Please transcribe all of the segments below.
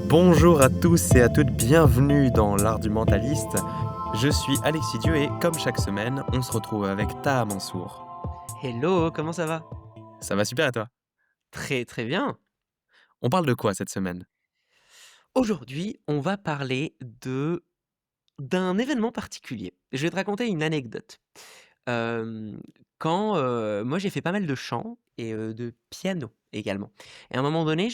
Bonjour à tous et à toutes, bienvenue dans l'art du mentaliste. Je suis Alexis Dieu et comme chaque semaine, on se retrouve avec Taha Mansour. Hello, comment ça va? Ça va super et toi? Très, très bien. On parle de quoi cette semaine? Aujourd'hui, on va parler d'un événement particulier. Je vais te raconter une anecdote. Hem, moi j'ai fait pas mal de chant et de piano également et à un moment donné,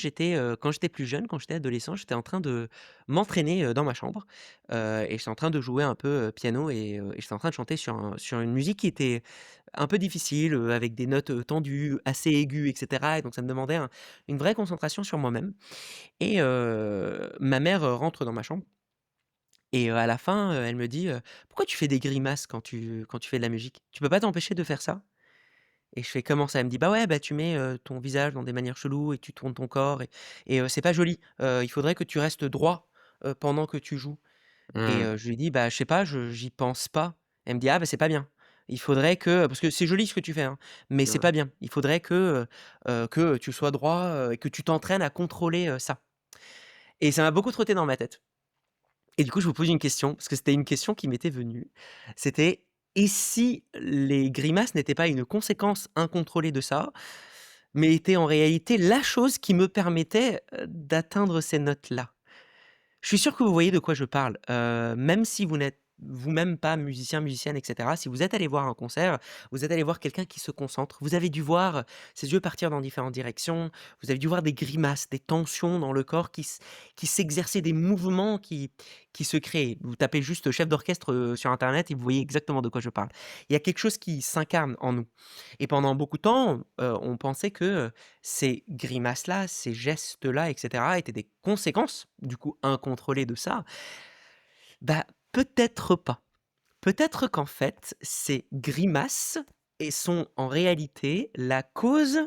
quand j'étais plus jeune, quand j'étais adolescent, j'étais en train de m'entraîner, dans ma chambre, et j'étais en train de jouer un peu, piano et j'étais en train de chanter sur une musique qui était un peu difficile, avec des notes, tendues, assez aiguës et cetera et donc ça me demandait une vraie concentration sur moi-même et ma mère, rentre dans ma chambre et à la fin, elle me dit: «Pourquoi tu fais des grimaces quand tu fais de la musique? Tu peux pas t'empêcher de faire ça?» Et je fais: «Comment ça?» Elle me dit: «Bah ouais, bah tu mets, ton visage dans des manières cheloues et tu tournes ton corps et c'est pas joli. Il faudrait que tu restes droit, pendant que tu joues» et Mmh, je lui dis: «Bah je sais pas, j'y pense pas». Elle me dit: «Ah bah c'est pas bien. Il faudrait que parce que c'est joli ce que tu fais, hein, mais c'est ouais. pas bien. Il faudrait que tu sois droit, et que tu t'entraînes à contrôler, ça» et ça m'a beaucoup trotté dans ma tête. Et du coup, je vous pose une question, parce que c'était une question qui m'était venue. C'était: «Et si les grimaces n'étaient pas une conséquence incontrôlée de ça, mais étaient en réalité la chose qui me permettait, d'atteindre ces notes-là?» Je suis sûr que vous voyez de quoi je parle, même si vous n'êtes vous-même pas musicien, musicienne et cetera. Si vous êtes allé voir un concert, vous êtes allé voir quelqu'un qui se concentre, vous avez dû voir ses yeux partir dans différentes directions, vous avez dû voir des grimaces, des tensions dans le corps qui s'exerçaient, des mouvements qui se créaient. Vous tapez juste chef d'orchestre, sur internet et vous voyez exactement de quoi je parle. Il y a quelque chose qui s'incarne en nous et pendant beaucoup de temps, on pensait que, ces grimaces-là, ces gestes-là et cetera étaient des conséquences, du coup, incontrôlées de ça. Bah, peut-être pas. Peut-être qu'en fait, ces grimaces sont en réalité la cause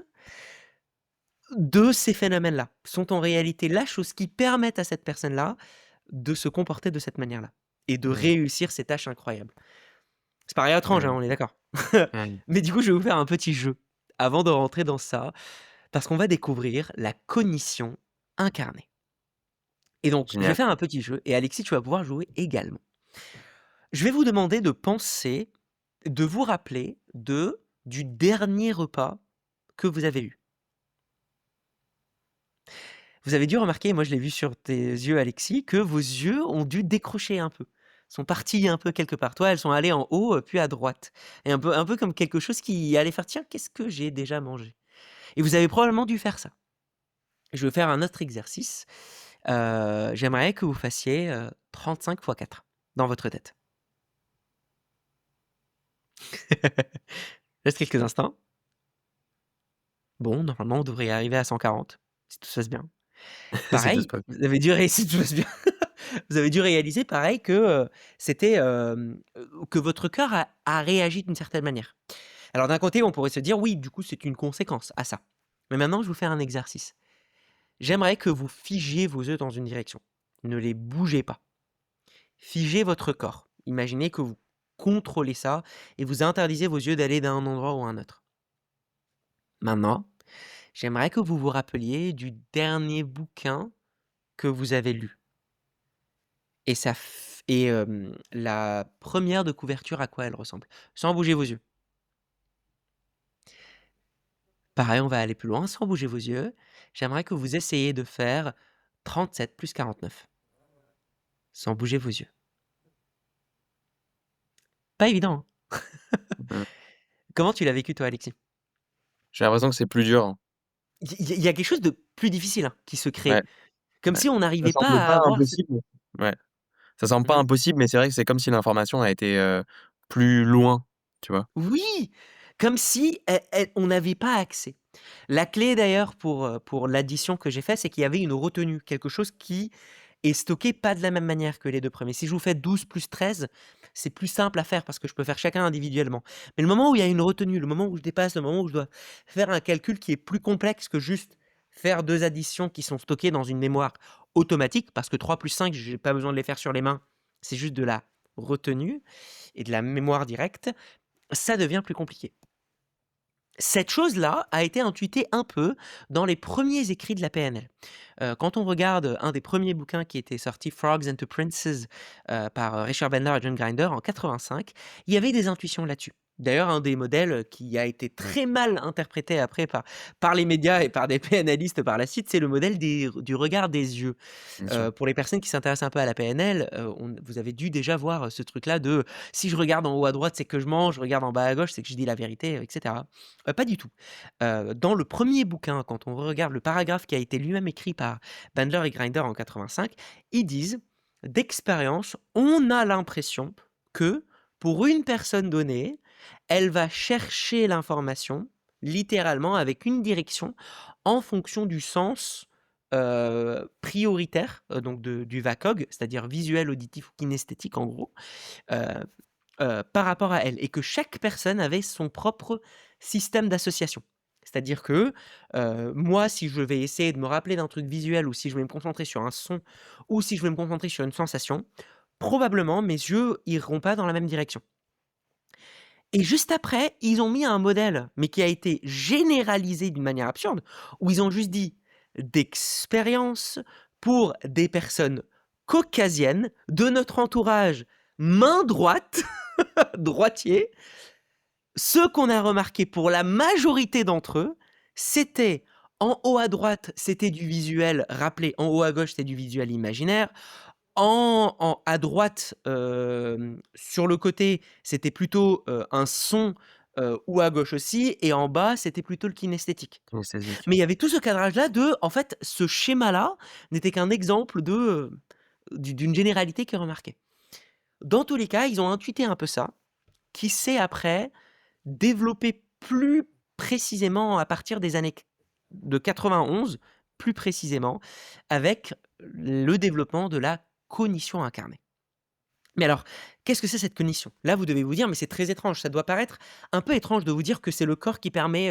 de ces phénomènes-là, sont en réalité la chose qui permet à cette personne-là de se comporter de cette manière-là et de Mmh, réussir ces tâches incroyables. Ça paraît étrange, hein, mmh, on est d'accord? mmh. Mais du coup, je vais vous faire un petit jeu avant de rentrer dans ça, parce qu'on va découvrir la cognition incarnée. Et donc, je vais Génial. faire un petit jeu et Alexis, tu vas pouvoir jouer également. Je vais vous demander de penser, de vous rappeler du dernier repas que vous avez eu. Vous avez dû remarquer, moi je l'ai vu sur tes yeux Alexis, que vos yeux ont dû décrocher un peu, sont partis un peu quelque part. Toi, elles sont allées en haut, puis à droite et un peu comme quelque chose qui allait faire: «Tiens, qu'est-ce que j'ai déjà mangé?» et vous avez probablement dû faire ça. Je vais faire un autre exercice, j'aimerais que vous fassiez, 35 fois 4 dans votre tête. Reste quelques instants. Bon, normalement, on devrait y arriver à 140, si tout se passe bien. Ça passe Pareil, pas. vous avez dû si tout se passe bien, vous avez dû réaliser pareil que, que votre cœur a réagi d'une certaine manière. Alors d'un côté, on pourrait se dire: «Oui, du coup, c'est une conséquence à ça». Mais maintenant, je vous fais un exercice. J'aimerais que vous figiez vos yeux dans une direction. Ne les bougez pas. Figez votre corps. Imaginez que vous contrôlez ça et vous interdisez vos yeux d'aller d'un endroit ou à un autre. Maintenant, j'aimerais que vous vous rappeliez du dernier bouquin que vous avez lu et la première de couverture à quoi elle ressemble, sans bouger vos yeux. Pareil, on va aller plus loin, sans bouger vos yeux. J'aimerais que vous essayiez de faire 37 plus 49, sans bouger vos yeux. Pas évident, hein? Mmh. Comment tu l'as vécu toi, Alexis? J'ai l'impression que c'est plus dur, hein. Il y a quelque chose de plus difficile, hein, qui se Ouais, crée. Comme ouais. si on Ça n'arrivait semble pas à pas avoir cette impossible. Ouais, ça semble pas mmh. impossible, mais c'est vrai que c'est comme si l'information a été, plus loin, tu vois? Oui! Comme si on n'avait pas accès. La clé d'ailleurs pour l'addition que j'ai fait, c'est qu'il y avait une retenue, quelque chose qui est stocké pas de la même manière que les 2 premiers. Si je vous fais 12 plus 13, c'est plus simple à faire parce que je peux faire chacun individuellement. Mais le moment où il y a une retenue, le moment où je dépasse, le moment où je dois faire un calcul qui est plus complexe que juste faire 2 additions qui sont stockées dans une mémoire automatique, parce que 3 plus 5, j'ai pas besoin de les faire sur les mains, c'est juste de la retenue et de la mémoire directe, ça devient plus compliqué. Cette chose-là a été intuitée un peu dans les premiers écrits de la PNL. Quand on regarde un des premiers bouquins qui était sorti, Frogs and Princes, par Richard Bandler et John Grinder en 85, il y avait des intuitions là-dessus. D'ailleurs, un des modèles qui a été très mal interprété après par les médias et par des PNListes par la suite, c'est le modèle du regard des yeux. Bien sûr. Pour les personnes qui s'intéressent un peu à la PNL, vous avez dû déjà voir ce truc-là de: «Si je regarde en haut à droite, c'est que je mens, je regarde en bas à gauche, c'est que je dis la vérité», et cetera. Pas du tout. Dans le premier bouquin, quand on regarde le paragraphe qui a été lui-même écrit par Bandler et Grinder en 85, ils disent: «D'expérience, on a l'impression que, pour une personne donnée, elle va chercher l'information, littéralement avec une direction, en fonction du sens, prioritaire, donc du VACOG, c'est-à-dire visuel, auditif ou kinesthétique en gros, heu par rapport à elle, et que chaque personne avait son propre système d'association. C'est-à-dire que, moi, si je vais essayer de me rappeler d'un truc visuel, ou si je vais me concentrer sur un son, ou si je vais me concentrer sur une sensation, probablement mes yeux iront pas dans la même direction. Et juste après, ils ont mis un modèle, mais qui a été généralisé d'une manière absurde, où ils ont juste dit: «D'expérience, pour des personnes caucasiennes de notre entourage, main droite, droitier, ce qu'on a remarqué pour la majorité d'entre eux, c'était en haut à droite, c'était du visuel rappelé, en haut à gauche, c'était du visuel imaginaire. À droite, sur le côté, c'était plutôt, un son, ou à gauche aussi, et en bas, c'était plutôt le kinesthétique». Kinesthésique. Mais il y avait tout ce cadrage-là de, en fait, ce schéma-là n'était qu'un exemple d'une généralité qui est remarquée. Dans tous les cas, ils ont intuité un peu ça, qui s'est après développé plus précisément à partir des années de 91, plus précisément, avec le développement de la cognition incarnée. Mais alors, qu'est-ce que c'est cette cognition? Là, vous devez vous dire: «Mais c'est très étrange». Ça doit paraître un peu étrange de vous dire que c'est le corps qui permet,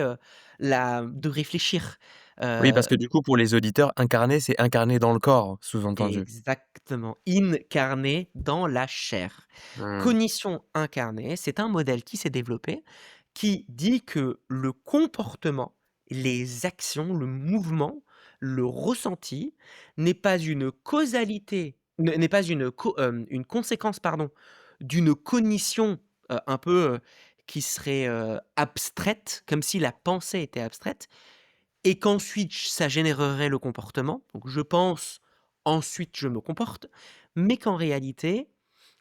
de réfléchir. Oui, Heu parce que du coup, pour les auditeurs, incarner, c'est incarner dans le corps, sous-entendu. Exactement, incarné dans la chair. Mmh. Cognition incarnée, c'est un modèle qui s'est développé, qui dit que le comportement, les actions, le mouvement, le ressenti n'est pas une causalité, n'est pas une conséquence, pardon, d'une cognition, un peu, qui serait, abstraite, comme si la pensée était abstraite, et qu'ensuite ça générerait le comportement. Donc je pense, ensuite je me comporte, mais qu'en réalité,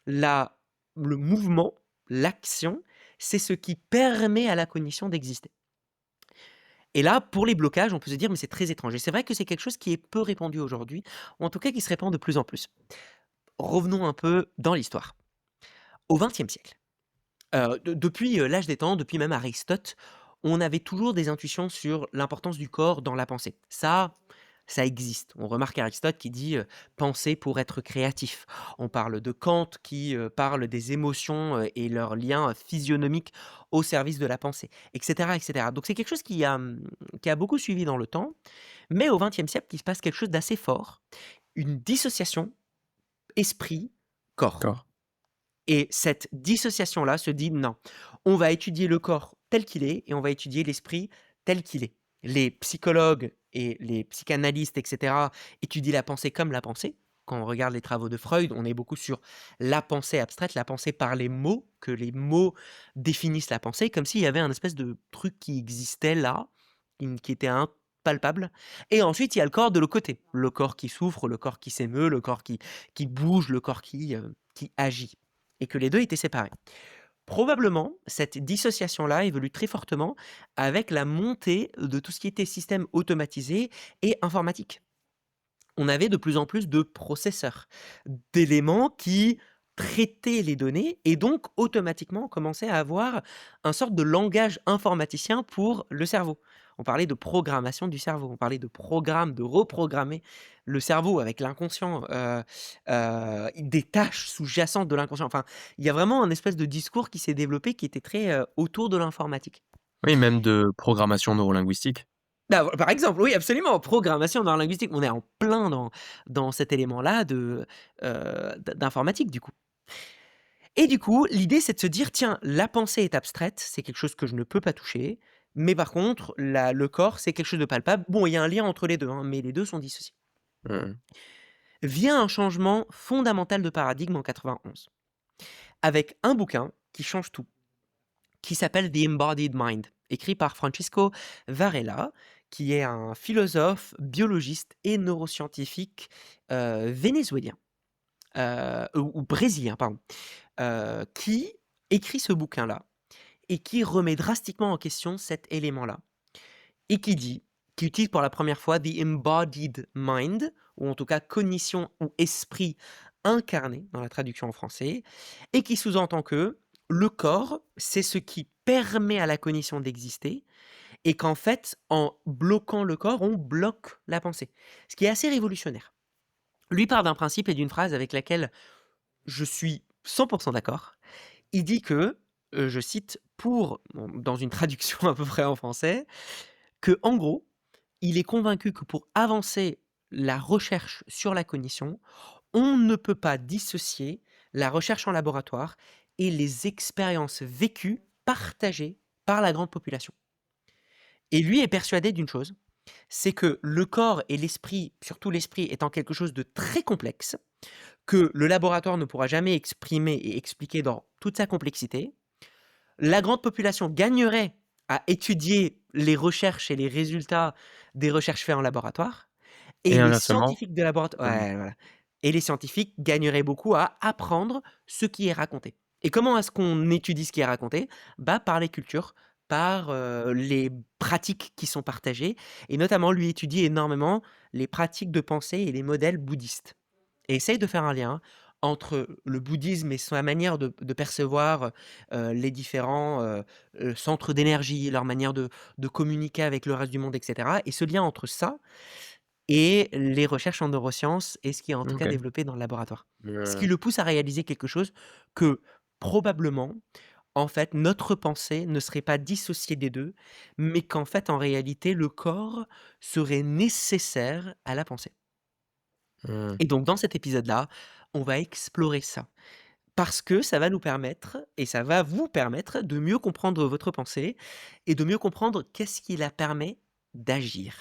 la le mouvement, l'action, c'est ce qui permet à la cognition d'exister. Et là, pour les blocages, on peut se dire: «Mais c'est très étrange», et c'est vrai que c'est quelque chose qui est peu répandu aujourd'hui, ou en tout cas qui se répand de plus en plus. Revenons un peu dans l'histoire. Au XXe siècle, depuis, l'âge des temps, depuis même Aristote, on avait toujours des intuitions sur l'importance du corps dans la pensée. Ça existe. On remarque Aristote qui dit, «Penser pour être créatif». On parle de Kant qui, parle des émotions, et leurs liens, physionomiques au service de la pensée, et cetera, et cetera. Donc c'est quelque chose qui a beaucoup suivi dans le temps, mais au XXe siècle, il se passe quelque chose d'assez fort, une dissociation esprit-corps. D'accord. Et cette dissociation-là se dit: «Non, on va étudier le corps tel qu'il est et on va étudier l'esprit tel qu'il est». Les psychologues et les psychanalystes, et cetera, étudient la pensée comme la pensée. Quand on regarde les travaux de Freud, on est beaucoup sur la pensée abstraite, la pensée par les mots, que les mots définissent la pensée, comme s'il y avait un espèce de truc qui existait là, qui était impalpable. Et ensuite, il y a le corps de l'autre côté, le corps qui souffre, le corps qui s'émeut, le corps qui bouge, le corps qui agit, et que les 2 étaient séparés. Probablement, cette dissociation-là évolue très fortement avec la montée de tout ce qui était système automatisé et informatique. On avait de plus en plus de processeurs, d'éléments qui traitaient les données, et donc automatiquement on commençait à avoir un sorte de langage informaticien pour le cerveau. On parlait de programmation du cerveau, on parlait de programme, de reprogrammer le cerveau avec l'inconscient, des tâches sous-jacentes de l'inconscient. Enfin, il y a vraiment un espèce de discours qui s'est développé qui était très, autour de l'informatique. Oui, même de programmation neurolinguistique. Bah, par exemple, oui, absolument, programmation neurolinguistique, on est en plein dans cet élément-là d'informatique, du coup. Et du coup, l'idée, c'est de se dire: «Tiens, la pensée est abstraite, c'est quelque chose que je ne peux pas toucher, Mais par contre, le corps, c'est quelque chose de palpable. Bon, il y a un lien entre les 2, hein, mais les 2 sont dissociés. Mmh. Vient un changement fondamental de paradigme en 91, avec un bouquin qui change tout, qui s'appelle The Embodied Mind, écrit par Francisco Varela, qui est un philosophe, biologiste et neuroscientifique, vénézuélien, ou brésilien, pardon, qui écrit ce bouquin-là et qui remet drastiquement en question cet élément-là et qui utilise pour la première fois The Embodied Mind, ou en tout cas cognition ou esprit incarné dans la traduction en français, et qui sous-entend que le corps, c'est ce qui permet à la cognition d'exister, et qu'en fait, en bloquant le corps, on bloque la pensée. Ce qui est assez révolutionnaire. Lui part d'un principe et d'une phrase avec laquelle je suis 100% d'accord. Il dit que, je cite, dans une traduction à peu près en français, que en gros, il est convaincu que pour avancer la recherche sur la cognition, on ne peut pas dissocier la recherche en laboratoire et les expériences vécues, partagées par la grande population. Et lui est persuadé d'une chose, c'est que le corps et l'esprit, surtout l'esprit étant quelque chose de très complexe, que le laboratoire ne pourra jamais exprimer et expliquer dans toute sa complexité, la grande population gagnerait à étudier les recherches et les résultats des recherches faites en laboratoire, et Et les inversement? scientifiques de laboratoire, Mmh. ouais, voilà, et les scientifiques gagneraient beaucoup à apprendre ce qui est raconté. Et comment est-ce qu'on étudie ce qui est raconté? Bah, par les cultures, par, les pratiques qui sont partagées, et notamment lui étudie énormément les pratiques de pensée et les modèles bouddhistes, et essaye de faire un lien entre le bouddhisme et sa manière de percevoir, les différents, centres d'énergie, leur manière de communiquer avec le reste du monde et cetera, et ce lien entre ça et les recherches en neurosciences et ce qui est en tout cas OK. développé dans le laboratoire. Ce qui Heu le pousse à réaliser quelque chose que, probablement, en fait, notre pensée ne serait pas dissociée des 2, mais qu'en fait, en réalité, le corps serait nécessaire à la pensée. mmh. Et donc dans cet épisode-là, on va explorer ça. Parce que ça va nous permettre et ça va vous permettre de mieux comprendre votre pensée et de mieux comprendre qu'est-ce qui la permet d'agir.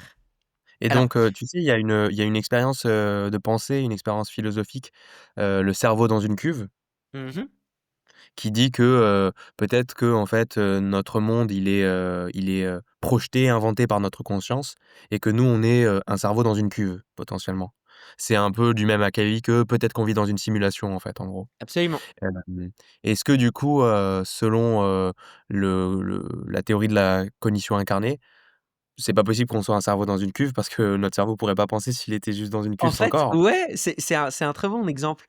Et Alors, donc, tu sais, il y a une expérience, de pensée, une expérience philosophique, le cerveau dans une cuve, mmh qui dit que, peut-être que en fait, notre monde il est, projeté, inventé par notre conscience et que nous on est, un cerveau dans une cuve, potentiellement. C'est un peu du même acabit que peut-être qu'on vit dans une simulation en fait, en gros. absolument. Hem, Est-ce que du coup, selon, la théorie de la cognition incarnée, c'est pas possible qu'on soit un cerveau dans une cuve parce que notre cerveau pourrait pas penser s'il était juste dans une En cuve sans fait, corps? ouais, c'est un très bon exemple.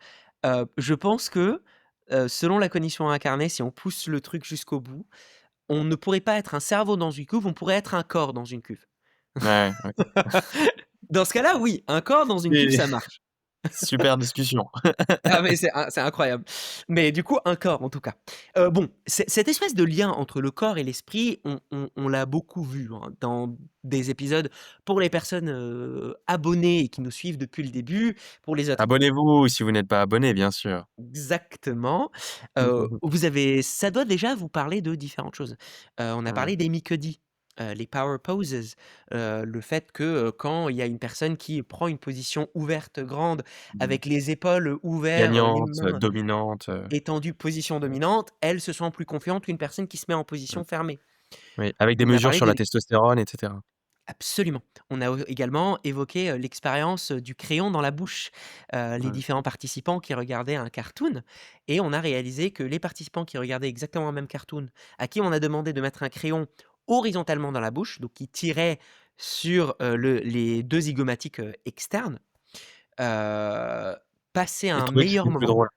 Je pense que, selon la cognition incarnée, si on pousse le truc jusqu'au bout, on ne pourrait pas être un cerveau dans une cuve, on pourrait être un corps dans une cuve. Ouais, OK. Dans ce cas-là, oui, un corps dans une cuve, Et ça marche. super discussion. Ah mais c'est incroyable. Mais du coup, un corps en tout cas. Bon, cette espèce de lien entre le corps et l'esprit, on l'a beaucoup vu, hein, dans des épisodes pour les personnes, abonnées et qui nous suivent depuis le début, pour les autres Abonnez-vous si vous n'êtes pas abonné, bien sûr. exactement. Ça doit déjà vous parler de différentes choses. On a Mmh. parlé des Mikkedi, les power poses, le fait que, quand il y a une personne qui prend une position ouverte grande Mmh. avec les épaules ouvertes, les Gagnante, mains dominante, étendues, position dominante, elle se sent plus confiante qu'une personne qui se met en mmh. position fermée. Oui, avec des On a mesures parlé sur la des testostérone et cetera. Absolument. On a également évoqué, l'expérience, du crayon dans la bouche, les Mmh. différents participants qui regardaient un cartoon, et on a réalisé que les participants qui regardaient exactement le même cartoon, à qui on a demandé de mettre un crayon horizontalement dans la bouche, donc qui tirait sur, les 2 zygomatiques, externes, heu, passaient Et un trouver que meilleur c'était plus moment. drôle.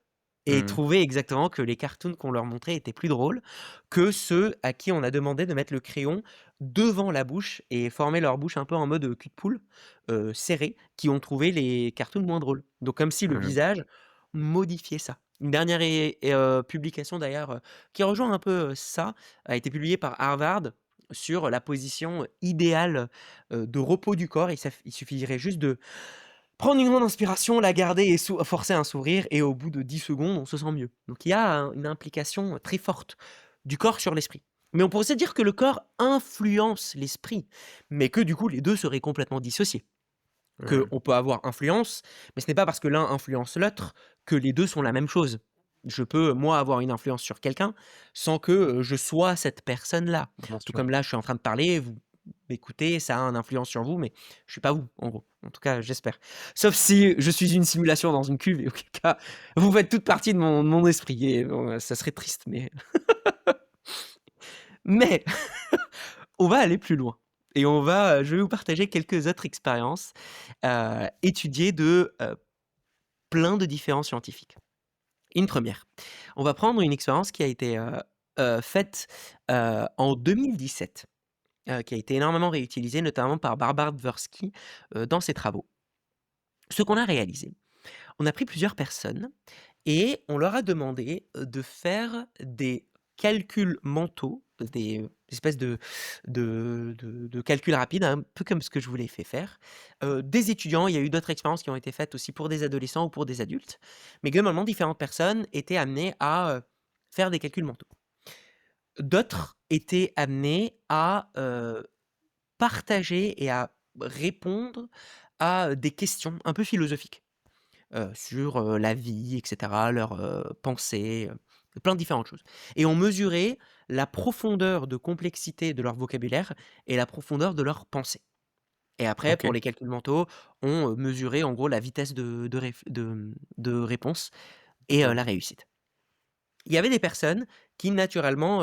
Et Mmh. trouver exactement que les cartoons qu'on leur montrait étaient plus drôles que ceux à qui on a demandé de mettre le crayon devant la bouche et former leur bouche un peu en mode, cul de poule, serré, qui ont trouvé les cartoons moins drôles. Donc comme si le Mmh. visage modifiait ça. Une dernière publication d'ailleurs, qui rejoint un peu, ça, a été publiée par Harvard sur la position idéale, de repos du corps. Il suffirait juste de prendre une grande inspiration, la garder et forcer un sourire, et au bout de 10 secondes, on se sent mieux. Donc il y a une implication très forte du corps sur l'esprit. Mais on pourrait se dire que le corps influence l'esprit, mais que du coup les 2 seraient complètement dissociés. Mmh. Qu'on peut avoir influence, mais ce n'est pas parce que l'un influence l'autre que les 2 sont la même chose. Je peux, moi, avoir une influence sur quelqu'un sans que, je sois cette personne-là. Bien Tout sûr. comme là, je suis en train de parler, vous m'écoutez, ça a une influence sur vous, mais je suis pas vous, en gros. En tout cas, j'espère. Sauf si je suis une simulation dans une cuve et auquel cas, vous faites toute partie de mon esprit et bon, ça serait triste, mais on va aller plus loin et je vais vous partager quelques autres expériences, étudiées de, plein de différents scientifiques. Une première, on va prendre une expérience qui a été, faite, en 2017, qui a été énormément réutilisée, notamment par Barbara Dvorsky, dans ses travaux. Ce qu'on a réalisé, on a pris plusieurs personnes et on leur a demandé, de faire des calculs mentaux, des espèces de calculs rapides, un peu comme ce que je vous l'ai fait faire. Des étudiants, il y a eu d'autres expériences qui ont été faites aussi pour des adolescents ou pour des adultes, mais globalement différentes personnes étaient amenées à, faire des calculs mentaux. D'autres étaient amenées à, partager et à répondre à des questions un peu philosophiques. Sur, la vie et cetera, leurs, pensées, plein de différentes choses et on mesurait la profondeur de complexité de leur vocabulaire et la profondeur de leurs pensées et après pour OK. les calculs mentaux, on, mesurait en gros la vitesse de réponse et Ouais. la réussite. Il y avait des personnes qui naturellement,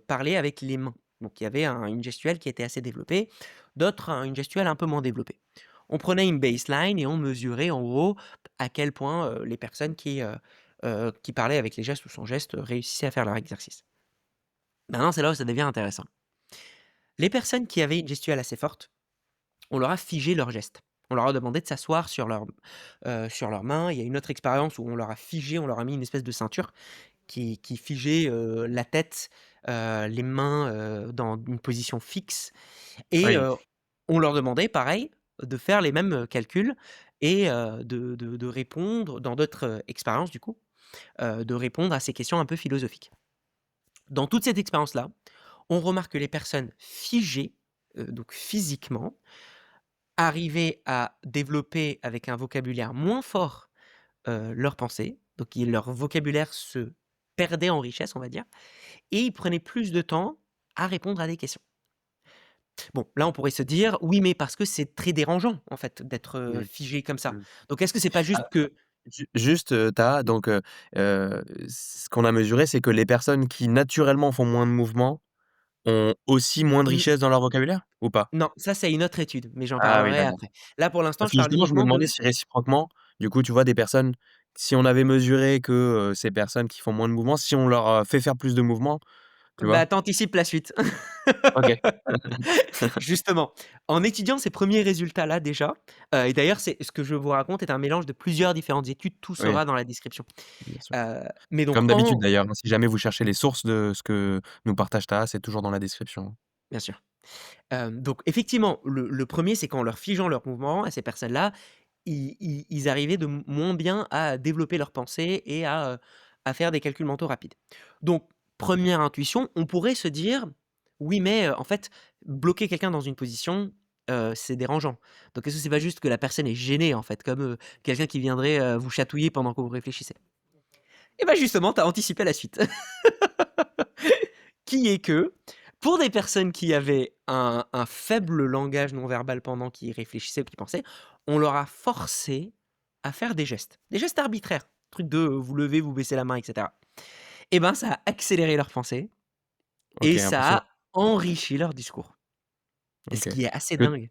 parlaient avec les mains. Donc il y avait une gestuelle qui était assez développée, d'autres une gestuelle un peu moins développée. On prenait une baseline et on mesurait en gros à quel point, les personnes qui parlaient avec les gestes ou sans gestes, réussissaient à faire leur exercice. Maintenant, c'est là où ça devient intéressant. Les personnes qui avaient une gestuelle assez forte, on leur a figé leurs gestes. On leur a demandé de s'asseoir sur leurs mains. Il y a une autre expérience où on leur a figé, on leur a mis une espèce de ceinture qui figeait, la tête, les mains, dans une position fixe et Oui. on leur demandait pareil, de faire les mêmes, calculs et de répondre dans d'autres, expériences du coup, de répondre à ces questions un peu philosophiques. Dans toute cette expérience-là, on remarque que les personnes figées, donc physiquement, arrivaient à développer avec un vocabulaire moins fort, leurs pensées, donc leur vocabulaire se perdait en richesse, on va dire et ils prenaient plus de temps à répondre à des questions. Bon, là, on pourrait se dire: «Oui, mais parce que c'est très dérangeant, en fait, d'être, Mmh. figé comme ça». Mmh. Donc est-ce que c'est pas Ah, juste que juste, tu as donc ce qu'on a mesuré, c'est que les personnes qui naturellement font moins de mouvements ont aussi moins de n richesse dans leur vocabulaire? Ou pas? non, ça, c'est une autre étude, mais j'en Ah oui, parlerai d'accord. après. Là, pour l'instant, Parce je que parle justement, je me uniquement demandais de si réciproquement, du coup, tu vois, des personnes si on avait mesuré que, ces personnes qui font moins de mouvements, si on leur, fait faire plus de mouvements, tu vois? bah, tu anticipes la suite. OK. Justement, en étudiant ces premiers résultats-là déjà, et d'ailleurs, c'est ce que je vous raconte est un mélange de plusieurs différentes études, tout Oui, sera dans la description. bien sûr. Mais donc Comme d'habitude d'ailleurs, hein, si jamais vous cherchez les sources de ce que nous partage Taha, c'est toujours dans la description. bien sûr. Donc effectivement, le 1er, c'est qu'en leur figeant leurs mouvements à ces personnes-là, ils arrivaient de moins bien à développer leurs pensées et à faire des calculs mentaux rapides. Donc première intuition, on pourrait se dire: «Oui, mais en fait, bloquer quelqu'un dans une position, c'est dérangeant». Donc est-ce que c'est pas juste que la personne est gênée, en fait, comme, quelqu'un qui viendrait, vous chatouiller pendant que vous réfléchissez? Et bah, justement, tu as anticipé la suite. Qui est que, pour des personnes qui avaient un faible langage non verbal pendant qu'ils réfléchissaient ou qu'ils pensaient, on leur a forcé à faire des gestes arbitraires, truc de, vous levez, vous baissez la main et cetera. Et ben, ça a accéléré leurs pensées OK, et ça impressionnant. a enrichi leur discours et ce OK. qui est assez Que dingue.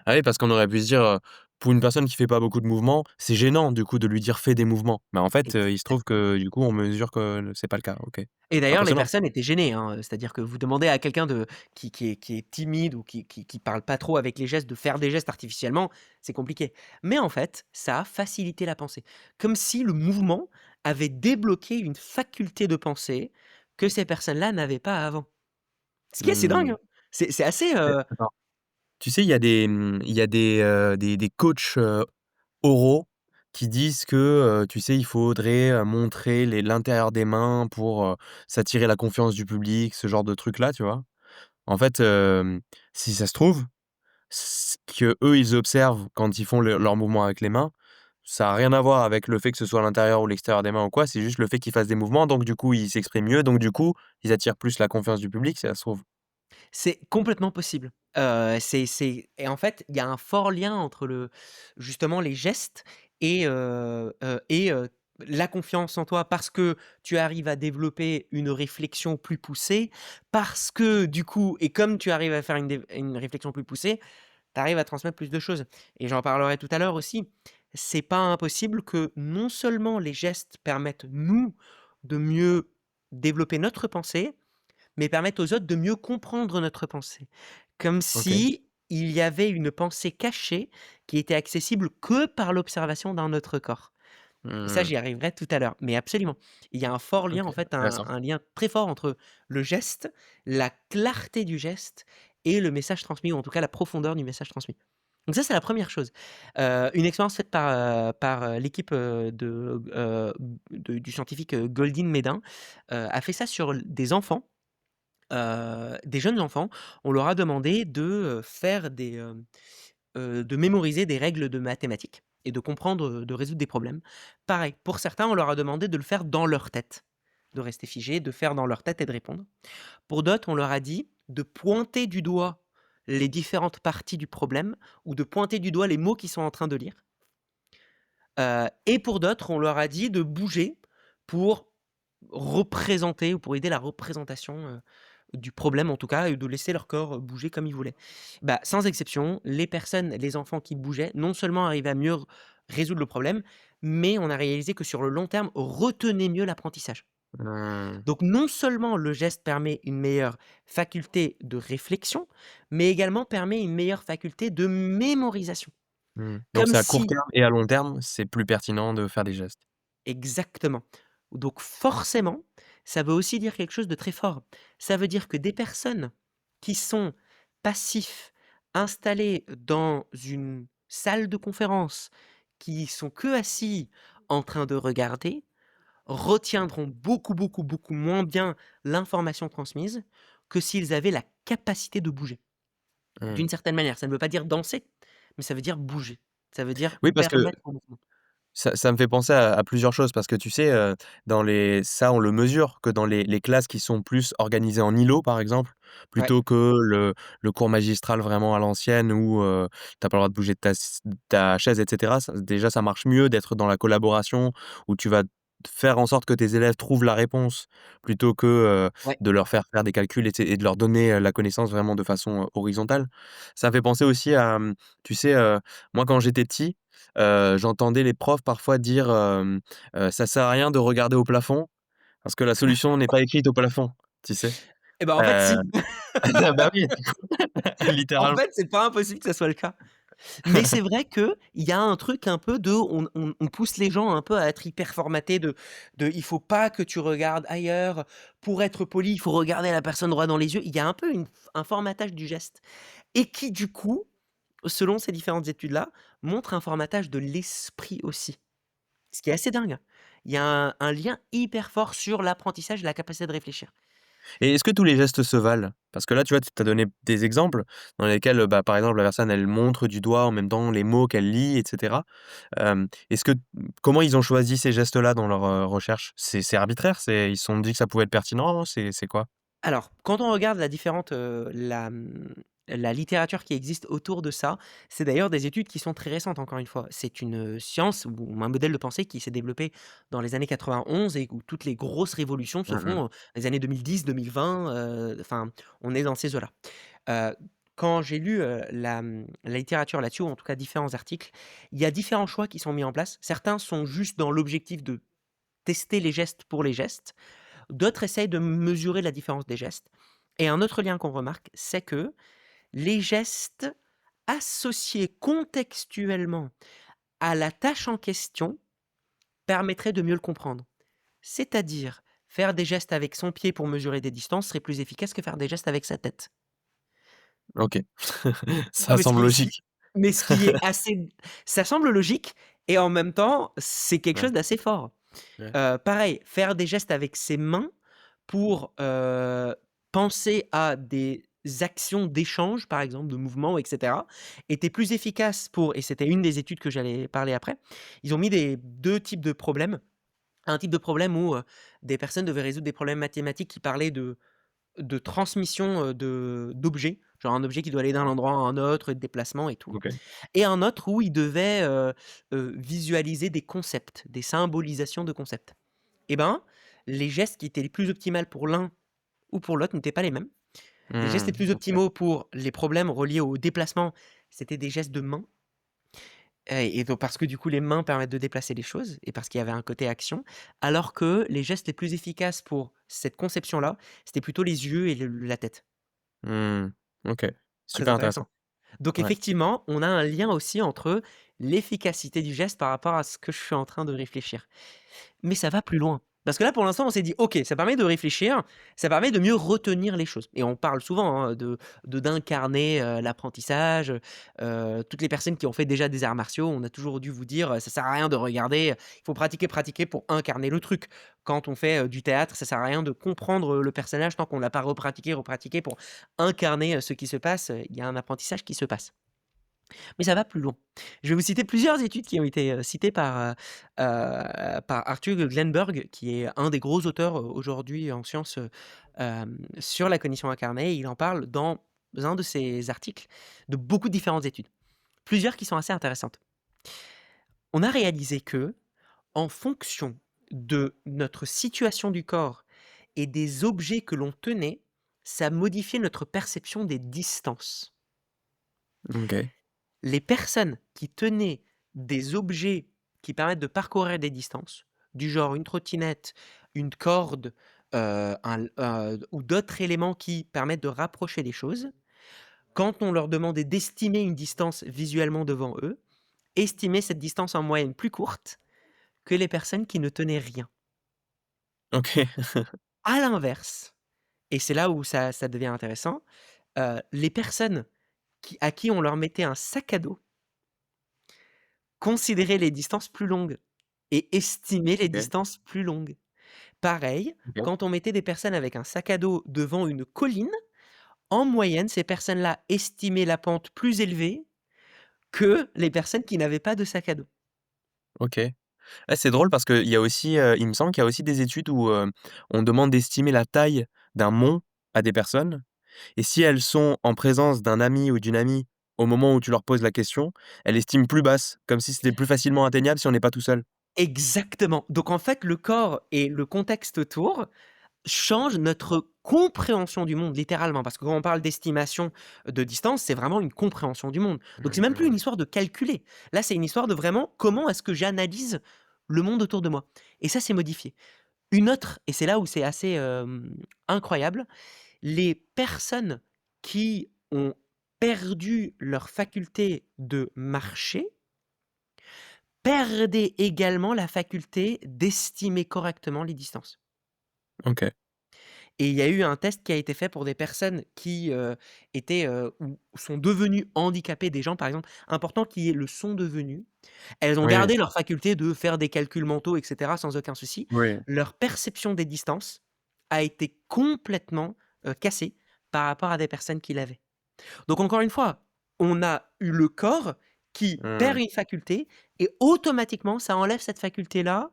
Ah oui, parce qu'on aurait pu se dire, pour une personne qui fait pas beaucoup de mouvements, c'est gênant du coup de lui dire: «Fais des mouvements». Mais en fait, il se trouve Exactement. que du coup, on mesure que c'est pas le cas. OK. Et d'ailleurs, les Impressionnant. personnes étaient gênées, hein, c'est-à-dire que vous demandez à quelqu'un qui est timide ou qui parle pas trop avec les gestes, de faire des gestes artificiellement, c'est compliqué. Mais en fait, ça a facilité la pensée. Comme si le mouvement avait débloqué une faculté de pensée que ces personnes-là n'avaient pas avant. Ce qui est assez dingue, Mmh. hein. C'est assez, Mais attends, tu sais, il y a des, il y a des coachs, oraux qui disent que, tu sais, il faudrait, montrer l'intérieur des mains pour, s'attirer la confiance du public, ce genre de trucs-là, tu vois? En fait, si ça se trouve, ce qu'eux, ils observent quand ils font leurs mouvements avec les mains, ça a rien à voir avec le fait que ce soit à l'intérieur ou l'extérieur des mains ou quoi, c'est juste le fait qu'ils fassent des mouvements, donc du coup, ils s'expriment mieux, donc du coup, ils attirent plus la confiance du public, si ça se trouve. C'est complètement possible. C'est et en fait, il y a un fort lien entre justement les gestes et la confiance en toi parce que tu arrives à développer une réflexion plus poussée, parce que du coup et comme tu arrives à faire une réflexion plus poussée, tu arrives à transmettre plus de choses et j'en parlerai tout à l'heure aussi. C'est pas impossible que non seulement les gestes permettent, nous, de mieux développer notre pensée, mais permettent aux autres de mieux comprendre notre pensée. Comme OK. si il y avait une pensée cachée qui était accessible que par l'observation d'un autre corps. Et ça, Mmh. j'y arriverai tout à l'heure, mais absolument. Il y a un fort lien, OK, en fait, un intéressant. un lien très fort entre le geste, la clarté du geste et le message transmis ou en tout cas la profondeur du message transmis. Donc ça, c'est la première chose. Une expérience faite par l'équipe, du scientifique, Goldin Medin, a fait ça sur des enfants. Des jeunes enfants, on leur a demandé de mémoriser des règles de mathématiques et de comprendre, de résoudre des problèmes. Pareil, pour certains, on leur a demandé de le faire dans leur tête, de rester figés, de faire dans leur tête et de répondre. Pour d'autres, on leur a dit de pointer du doigt les différentes parties du problème ou de pointer du doigt les mots qu'ils sont en train de lire. Et pour d'autres, on leur a dit de bouger pour représenter ou pour aider la représentation, du problème en tout cas et de laisser leur corps, bouger comme ils voulaient. Bah, sans exception, les enfants qui bougeaient, non seulement arrivaient à mieux résoudre le problème, mais on a réalisé que sur le long terme, retenaient mieux l'apprentissage. Mmh. Donc non seulement le geste permet une meilleure faculté de réflexion, mais également permet une meilleure faculté de mémorisation. Mmh. Donc Comme c'est à court si terme et à long terme, c'est plus pertinent de faire des gestes. Exactement. Donc forcément, ça veut aussi dire quelque chose de très fort. Ça veut dire que des personnes qui sont passifs, installés dans une salle de conférence, qui sont que assis en train de regarder, retiendront beaucoup, beaucoup, beaucoup moins bien l'information transmise que s'ils avaient la capacité de bouger. Mmh. D'une certaine manière, ça ne veut pas dire danser, mais ça veut dire bouger. Ça veut dire Oui, parce que permettre un mouvement. ça me fait penser à plusieurs choses parce que tu sais, dans les ça on le mesure que dans les classes qui sont plus organisées en îlots, par exemple, Ouais, plutôt que le cours magistral vraiment à l'ancienne où, tu as pas le droit de bouger de ta chaise et cetera. Ça déjà, ça marche mieux d'être dans la collaboration où tu vas faire en sorte que tes élèves trouvent la réponse plutôt que, ouais. de leur faire des calculs et de leur donner, la connaissance vraiment de façon, horizontale. Ça me fait penser aussi à, tu sais, moi quand j'étais petit, j'entendais les profs parfois dire, «Ça sert à rien de regarder au plafond, parce que la solution n'est pas écrite au plafond», tu sais? Et ben en fait Heu, si. bah, oui, En littéralement. fait, c'est pas impossible que ça soit le cas. Mais c'est vrai qu'il y a un truc un peu de on pousse les gens un peu à être hyper formatés de il faut pas que tu regardes ailleurs. Pour être poli, il faut regarder la personne droit dans les yeux. Il y a un peu un formatage du geste et qui du coup, selon ces différentes études-là, montre un formatage de l'esprit aussi. Ce qui est assez dingue. Il y a un lien hyper fort sur l'apprentissage et la capacité de réfléchir. Et est-ce que tous les gestes se valent? Parce que là, tu vois, tu as donné des exemples dans lesquels, bah, par exemple, la personne, elle montre du doigt en même temps les mots qu'elle lit et cetera. Est-ce que comment ils ont choisi ces gestes-là dans leur, recherche? C'est arbitraire? Ils se sont dit que ça pouvait être pertinent? C'est quoi? Alors, quand on regarde la littérature qui existe autour de ça, c'est d'ailleurs des études qui sont très récentes encore une fois. C'est une, science ou un modèle de pensée qui s'est développé dans les années 91 et où toutes les grosses révolutions se Mmh mh. font, les années 2010-2020, enfin, on est dans ces eaux-là. Heu, Quand j'ai lu, la littérature là-dessus ou en tout cas différents articles, il y a différents choix qui sont mis en place. Certains sont juste dans l'objectif de tester les gestes pour les gestes. D'autres essayent de mesurer la différence des gestes et un autre lien qu'on remarque, c'est que les gestes associés contextuellement à la tâche en question permettraient de mieux le comprendre. C'est-à-dire, faire des gestes avec son pied pour mesurer des distances serait plus efficace que faire des gestes avec sa tête. OK. Non Ça mais semble si logique. mais ce qui est assez ça semble logique et en même temps, c'est quelque Ouais, chose d'assez fort. ouais. Pareil, faire des gestes avec ses mains pour, penser à des actions d'échange, par exemple, de mouvements et cetera, était plus efficace pour et c'était une des études que j'allais parler après. Ils ont mis des 2 types de problèmes. Un type de problème où, des personnes devaient résoudre des problèmes mathématiques qui parlaient de transmission, d'objets, genre un objet qui doit aller d'un endroit à un autre, de déplacement et tout. OK. Et un autre où ils devaient, visualiser des concepts, des symbolisations de concepts. Et ben, les gestes qui étaient les plus optimales pour l'un ou pour l'autre n'étaient pas les mêmes. Les gestes les plus OK. optimaux pour les problèmes reliés au déplacement, c'était des gestes de main, et donc parce que du coup les mains permettent de déplacer les choses et parce qu'il y avait un côté action, alors que les gestes les plus efficaces pour cette conception-là, c'était plutôt les yeux et la tête. Mmh. OK. Très Super intéressant. intéressant. Donc Ouais. effectivement, on a un lien aussi entre l'efficacité du geste par rapport à ce que je suis en train de réfléchir. Mais ça va plus loin. Parce que là, pour l'instant, on s'est dit: «OK, ça permet de réfléchir, ça permet de mieux retenir les choses» et on parle souvent, hein, d'incarner, l'apprentissage, toutes les personnes qui ont fait déjà des arts martiaux, on a toujours dû vous dire: «Ça sert à rien de regarder, il faut pratiquer, pratiquer pour incarner le truc». Quand on fait, du théâtre, ça sert à rien de comprendre, le personnage tant qu'on l'a pas repratiqué, repratiqué pour incarner, ce qui se passe, il y a un apprentissage qui se passe. Mais ça va plus loin. Je vais vous citer plusieurs études qui ont été, citées par Arthur Glenberg, qui est un des gros auteurs, aujourd'hui en sciences, sur la cognition incarnée. Il en parle dans un de ses articles, de beaucoup de différentes études. Plusieurs qui sont assez intéressantes. On a réalisé que, en fonction de notre situation du corps et des objets que l'on tenait, ça modifiait notre perception des distances. OK. Les personnes qui tenaient des objets qui permettent de parcourir des distances, du genre une trottinette, une corde, ou d'autres éléments qui permettent de rapprocher les choses, quand on leur demandait d'estimer une distance visuellement devant eux, estimaient cette distance en moyenne plus courte que les personnes qui ne tenaient rien. OK. À l'inverse, et c'est là où ça devient intéressant, les personnes à qui on leur mettait un sac à dos considéraient les distances plus longues. Et estimer les OK. distances plus longues. Pareil, OK. quand on mettait des personnes avec un sac à dos devant une colline, en moyenne, ces personnes-là estimaient la pente plus élevée que les personnes qui n'avaient pas de sac à dos. OK. Ah, c'est drôle parce qu'il y a aussi, il me semble qu'il y a aussi des études où, on demande d'estimer la taille d'un mont à des personnes et si elles sont en présence d'un ami ou d'une amie au moment où tu leur poses la question, elles estiment plus basse, comme si c'était plus facilement atteignable si on n'est pas tout seul. Exactement. Donc en fait, le corps et le contexte autour changent notre compréhension du monde, littéralement. Parce que quand on parle d'estimation de distance, c'est vraiment une compréhension du monde. Donc c'est même plus une Mmh. histoire de calculer. Là, c'est une histoire de vraiment comment est-ce que j'analyse le monde autour de moi. Et ça, c'est modifié. Une autre, et c'est là où c'est assez, incroyable, les personnes qui ont perdu leur faculté de marcher, perdaient également la faculté d'estimer correctement les distances. OK. Et il y a eu un test qui a été fait pour des personnes qui, étaient, ou sont devenues handicapées, des gens, par exemple, importants qui le sont devenus. Elles ont Oui, gardé leur faculté de faire des calculs mentaux et cetera sans aucun souci. oui. Leur perception des distances a été complètement, cassée par rapport à des personnes qui l'avaient. Donc encore une fois, on a eu le corps qui perd Mmh. une faculté et automatiquement ça enlève cette faculté-là,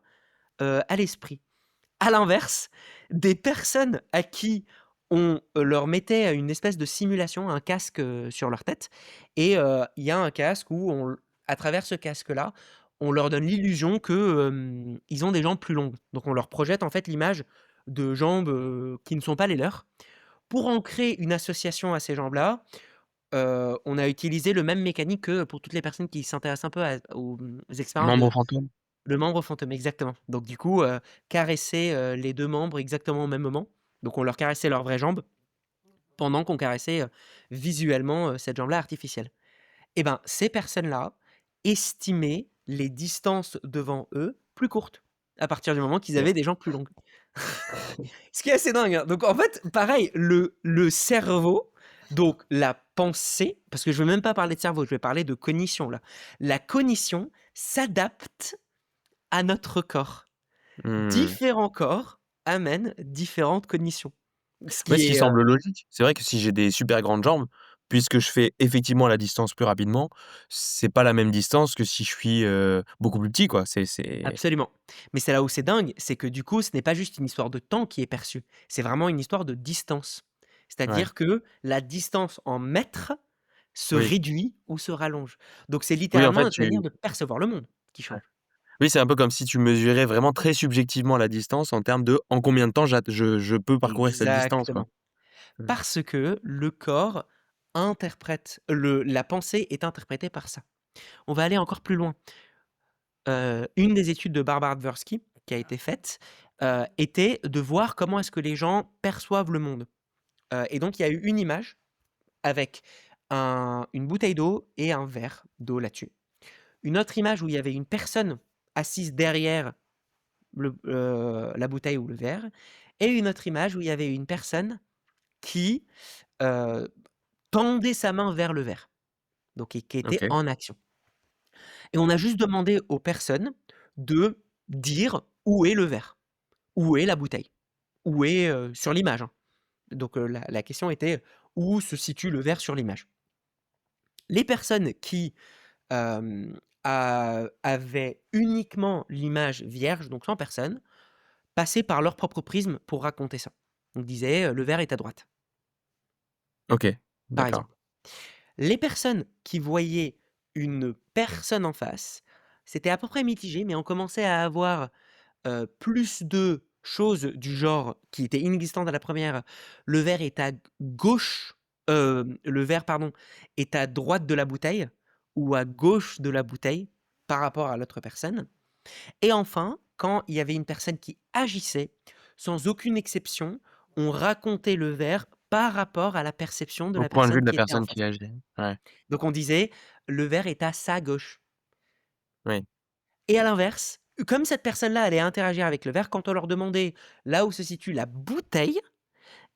à l'esprit. À l'inverse, des personnes à qui on, leur mettait une espèce de simulation, un casque, sur leur tête et il y a un casque où à travers ce casque-là, on leur donne l'illusion que, ils ont des jambes plus longues. Donc on leur projette en fait l'image de jambes, qui ne sont pas les leurs. Pour en créer une association à ces jambes-là, on a utilisé le même mécanique que pour toutes les personnes qui s'intéressent un peu aux expériences Membre de fantôme? le membre fantôme, exactement. Donc du coup, caresser, les 2 membres exactement au même moment. Donc on leur caressait leurs vraies jambes, pendant qu'on caressait, visuellement, cette jambe-là artificielle. Et ben, ces personnes-là estimaient les distances devant eux plus courtes, à partir du moment qu'ils OK. avaient des jambes plus longues. Ce qui est assez dingue, hein. Donc en fait, pareil, le cerveau, donc la pensée, parce que je veux même pas parler de cerveau, je vais parler de cognition là. La cognition s'adapte à notre corps. Mmh. Différents corps amènent différentes cognitions. Ce Ouais, qui ce qui est, semble logique. C'est vrai que si j'ai des super grandes jambes, puisque je fais effectivement la distance plus rapidement, c'est pas la même distance que si je suis, beaucoup plus petit, quoi. C'est absolument. Mais c'est là où c'est dingue, c'est que du coup, ce n'est pas juste une histoire de temps qui est perçue, c'est vraiment une histoire de distance. ouais. C'est-à-dire que la distance en mètres se Oui. réduit ou se rallonge. Donc c'est Oui, en littéralement fait, notre manière tu de percevoir le monde qui ouais. change. Oui, c'est un peu comme si tu mesurais vraiment très subjectivement la distance en termes de en combien de temps je peux parcourir cette distance, quoi. Exactement. Mmh. Parce que le corps interprète la pensée est interprétée par ça. On va aller encore plus loin. Une des études de Barbara Dvorsky qui a été faite, était de voir comment est-ce que les gens perçoivent le monde. Et donc il y a eu une image avec une bouteille d'eau et un verre d'eau là-dessus. Une autre image où il y avait une personne assise derrière la bouteille ou le verre et une autre image où il y avait une personne qui, heu, tendait sa main vers le verre, donc et qui était OK, en action. Et on a juste demandé aux personnes de dire où est le verre, où est la bouteille, où est, sur l'image, hein. Donc, la question était: où se situe le verre sur l'image? Les personnes qui, avaient uniquement l'image vierge, donc sans personne, passaient par leur propre prisme pour raconter ça. On disait, «Le verre est à droite», OK, par d'accord. exemple. Les personnes qui voyaient une personne en face, c'était à peu près mitigé, mais on commençait à avoir, plus de choses du genre qui étaient inexistantes à la première. Le verre est à gauche, le verre, pardon, est à droite de la bouteille ou à gauche de la bouteille par rapport à l'autre personne. Et enfin, quand il y avait une personne qui agissait, sans aucune exception, on racontait le verre par rapport à la perception de Au la point de vue personne de la qui était en personne face. qui agit. Ouais, Donc on disait: «Le verre est à sa gauche». oui. Et à l'inverse, comme cette personne-là allait interagir avec le verre, quand on leur demandait là où se situe la bouteille,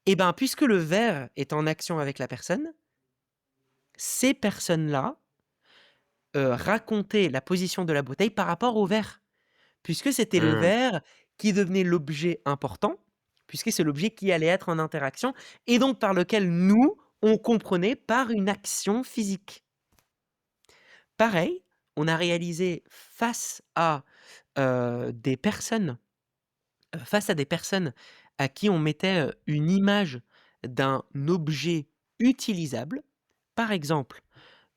et ben, puisque le verre est en action avec la personne, ces personnes-là, racontaient la position de la bouteille par rapport au verre. Puisque c'était le Mmh. verre qui devenait l'objet important, puisque c'est l'objet qui allait être en interaction et donc par lequel nous, on comprenait par une action physique. Pareil, on a réalisé des personnes face à des personnes à qui on mettait, une image d'un objet utilisable, par exemple,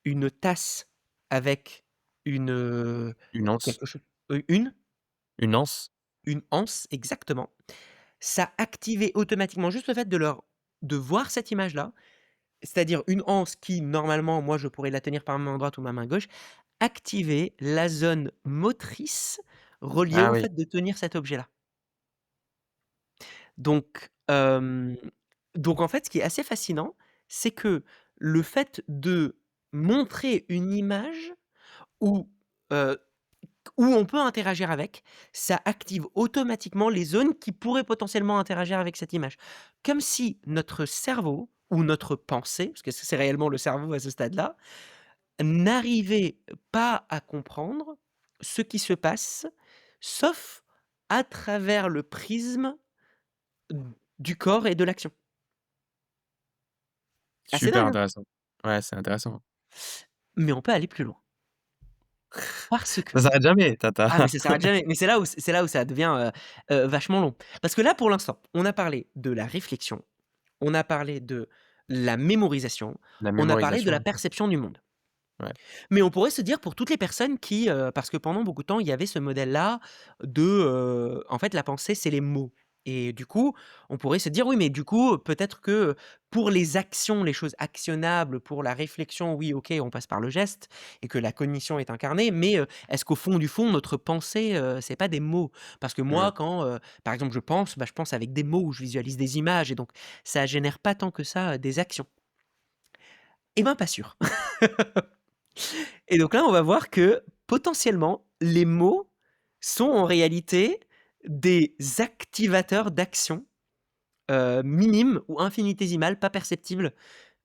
une tasse avec une, Une anse? quelque chose Une anse? une anse exactement. Ça activait automatiquement juste le fait de voir cette image-là, c'est-à-dire une anse qui normalement, moi, je pourrais la tenir par ma main droite ou ma main gauche, activait la zone motrice reliée Ah au oui. fait de tenir cet objet-là. Donc, donc en fait, ce qui est assez fascinant, c'est que le fait de montrer une image où, heu, où on peut interagir avec, ça active automatiquement les zones qui pourraient potentiellement interagir avec cette image. Comme si notre cerveau ou notre pensée, parce que c'est réellement le cerveau à ce stade-là, n'arrivait pas à comprendre ce qui se passe, sauf à travers le prisme du corps et de l'action. Assez Super dingue, hein? intéressant. Ouais, c'est intéressant. Mais on peut aller plus loin. Parce que Ça s'arrête jamais, ah mais ça s'arrête jamais, mais c'est là où ça devient, vachement long. Parce que là, pour l'instant, on a parlé de la réflexion, on a parlé de la mémorisation, la on a parlé de la mémorisation, perception du monde. ouais. Mais on pourrait se dire pour toutes les personnes qui, parce que pendant beaucoup de temps, il y avait ce modèle-là de, en fait, la pensée, c'est les mots et du coup, on pourrait se dire: «Oui, mais du coup, peut-être que pour les actions, les choses actionnables, pour la réflexion, oui, OK, on passe par le geste et que la cognition est incarnée, mais, est-ce qu'au fond du fond, notre pensée, c'est pas des mots?» Parce que Mmh. moi, quand, par exemple, je pense, bah, je pense avec des mots, je visualise des images et donc ça génère pas tant que ça, des actions. Eh ben, pas sûr. Et donc là, on va voir que potentiellement, les mots sont en réalité des activateurs d'action, minimes ou infinitésimales, pas perceptibles,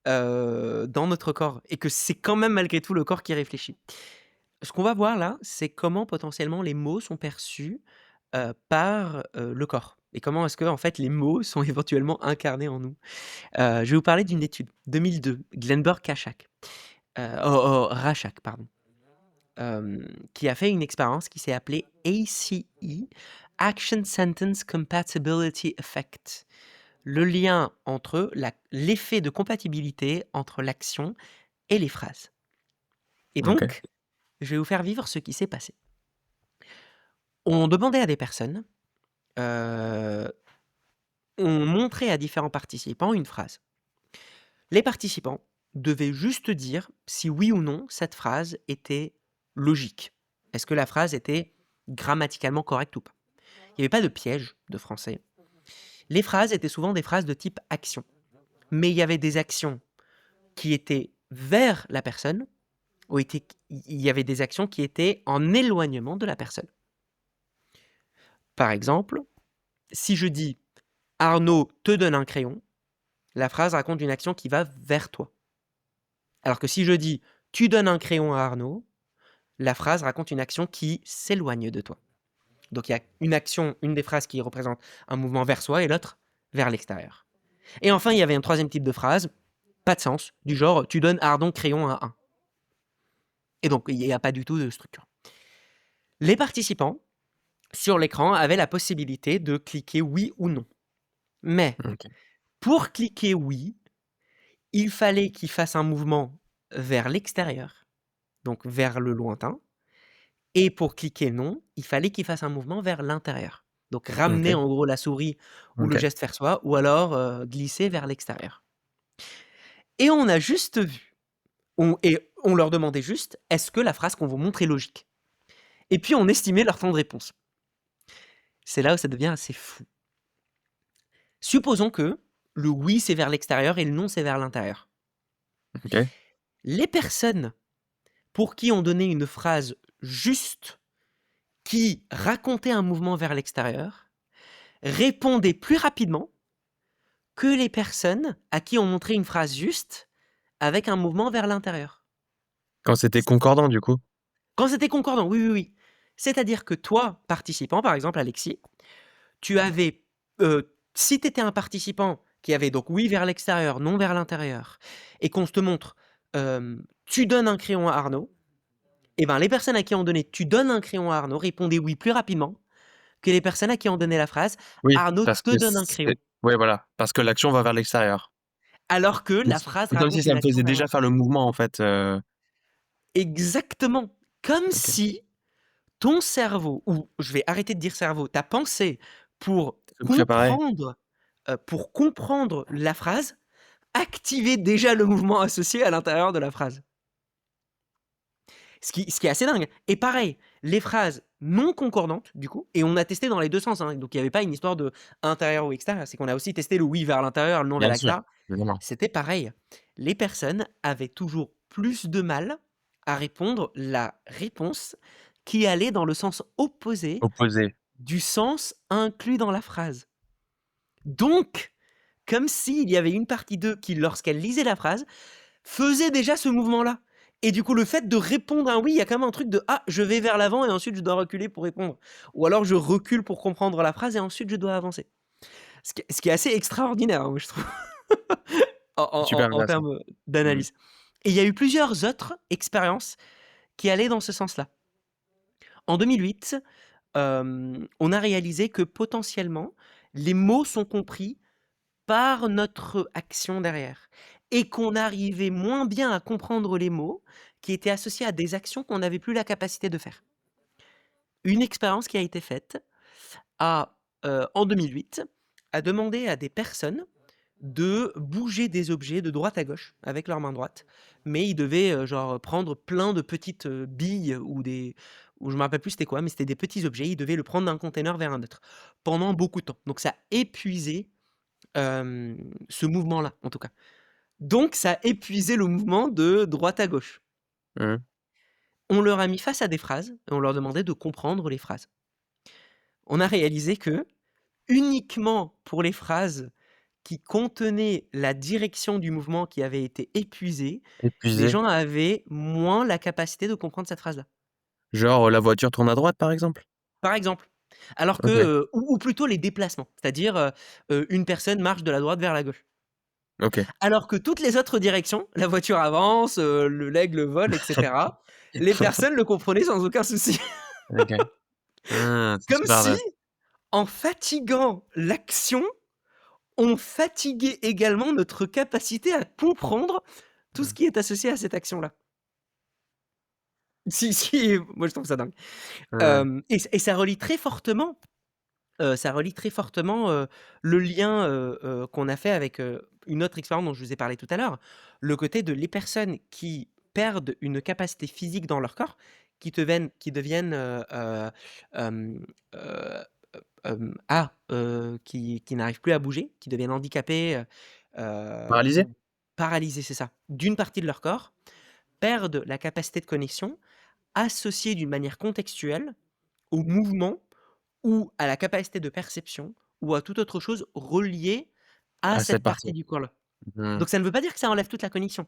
dans notre corps et que c'est quand même malgré tout le corps qui réfléchit. Ce qu'on va voir là, c'est comment potentiellement les mots sont perçus, par, le corps et comment est-ce que en fait les mots sont éventuellement incarnés en nous. Je vais vous parler d'une étude, 2002, Glenborg-Rachak, Rachak, pardon, qui a fait une expérience qui s'est appelée ACE, Action Sentence Compatibility Effect. Le lien entre l'effet de compatibilité entre l'action et les phrases. Et OK. donc, je vais vous faire vivre ce qui s'est passé. On demandait à des personnes, heu, on montrait à différents participants une phrase. Les participants devaient juste dire si oui ou non cette phrase était logique. Est-ce que la phrase était grammaticalement correcte ou pas? Il n'y avait pas de piège de français. Les phrases étaient souvent des phrases de type action. Mais il y avait des actions qui étaient vers la personne, ou il y avait des actions qui étaient en éloignement de la personne. Par exemple, si je dis Arnaud te donne un crayon, la phrase raconte une action qui va vers toi. Alors que si je dis tu donnes un crayon à Arnaud, la phrase raconte une action qui s'éloigne de toi. Donc il y a une action, une des phrases qui représente un mouvement vers soi et l'autre vers l'extérieur. Et enfin, il y avait un troisième type de phrase, pas de sens, du genre tu donnes Arnaud crayon à 1. Et donc il n'y a pas du tout de structure. Les participants, sur l'écran, avaient la possibilité de cliquer oui ou non. Mais OK. pour cliquer oui, il fallait qu'ils fassent un mouvement vers l'extérieur, donc vers le lointain. Et pour cliquer non, il fallait qu'ils fassent un mouvement vers l'intérieur. Donc ramener OK. en gros la souris ou le OK. geste vers soi, ou alors glisser vers l'extérieur. Et on a juste vu, et on leur demandait juste, est-ce que la phrase qu'on vous montre est logique? Et puis on estimait leur temps de réponse. C'est là où ça devient assez fou. Supposons que le oui c'est vers l'extérieur et le non c'est vers l'intérieur. OK. Les personnes pour qui on donnait une phrase juste qui racontait un mouvement vers l'extérieur répondaient plus rapidement que les personnes à qui on montrait une phrase juste avec un mouvement vers l'intérieur. Quand c'était concordant, du coup? Quand c'était concordant, oui, oui, oui. C'est-à-dire que toi, participant, par exemple, Alexis, tu avais, si tu étais un participant qui avait donc oui vers l'extérieur, non vers l'intérieur, et qu'on te montre, tu donnes un crayon à Arnaud, et ben les personnes à qui on donnait tu donnes un crayon à Arnaud répondaient oui plus rapidement que les personnes à qui on donnait la phrase Oui, Arnaud parce te que donne un c'est crayon. ouais, voilà, parce que l'action va vers l'extérieur. Alors que Donc la c'est phrase c'est comme si raconte ça une me action faisait vers déjà faire l'intérieur. le mouvement, en fait, Exactement. Comme OK. si ton cerveau, ou je vais arrêter de dire cerveau, ta pensée pour Se préparer. comprendre, la phrase, activait déjà le mouvement associé à l'intérieur de la phrase. Ce qui est assez dingue et pareil, les phrases non concordantes du coup et on a testé dans les 2 sens, hein, donc il y avait pas une histoire de intérieur ou extérieur, c'est qu'on a aussi testé le oui vers l'intérieur, le non vers Bien sûr, l'extérieur. évidemment. C'était pareil. Les personnes avaient toujours plus de mal à répondre la réponse qui allait dans le sens opposé Opposé. du sens inclus dans la phrase. Donc, comme s'il y avait une partie d'eux qui, lorsqu'elle lisait la phrase, faisait déjà ce mouvement-là. Et du coup, le fait de répondre à un oui, il y a quand même un truc de ah, je vais vers l'avant et ensuite je dois reculer pour répondre. Ou alors je recule pour comprendre la phrase et ensuite je dois avancer. Ce qui est assez extraordinaire, hein, moi, je trouve, C'est super en intéressant. termes Mmh. d'analyse. Et il y a eu plusieurs autres expériences qui allaient dans ce sens-là. En 2008, on a réalisé que potentiellement, les mots sont compris par notre action derrière et qu'on arrivait moins bien à comprendre les mots qui étaient associés à des actions qu'on n'avait plus la capacité de faire. Une expérience qui a été faite en 2008 a demandé à des personnes de bouger des objets de droite à gauche avec leur main droite, mais ils devaient, genre, prendre plein de petites, billes ou je me rappelle plus c'était quoi, mais c'était des petits objets, ils devaient le prendre d'un container vers un autre, pendant beaucoup de temps. Donc ça épuisait, ce mouvement-là, en tout cas. Donc ça épuisait le mouvement de droite à gauche. Mmh. On leur a mis face à des phrases et on leur demandait de comprendre les phrases. On a réalisé que, uniquement pour les phrases qui contenait la direction du mouvement qui avait été épuisée, les Épuisé. gens avaient moins la capacité de comprendre cette phrase-là. Genre, la voiture tourne à droite, par exemple? Par exemple. Alors que, OK, ou plutôt les déplacements, c'est-à-dire, une personne marche de la droite vers la gauche. OK. Alors que toutes les autres directions, la voiture avance, le l'aigle vole et cetera, les personnes le comprenaient sans aucun souci. OK. Ah, c'est Comme super si, intéressant. en fatiguant l'action, on fatiguait également notre capacité à comprendre tout ce Mmh. qui est associé à cette action-là. Si, si, moi je trouve ça dingue. Ouais. Et ça relie très fortement, le lien, qu'on a fait avec, une autre expérience dont je vous ai parlé tout à l'heure. Le côté de les personnes qui perdent une capacité physique dans leur corps, qui deviennent, heu, qui n'arrivent plus à bouger, qui deviennent handicapés, Paralysé? ou paralysés, c'est ça, d'une partie de leur corps, perdent la capacité de connexion associée d'une manière contextuelle au mouvement ou à la capacité de perception ou à toute autre chose reliée à À cette cette partie partie. du corps-là. Mmh. Donc ça ne veut pas dire que ça enlève toute la cognition,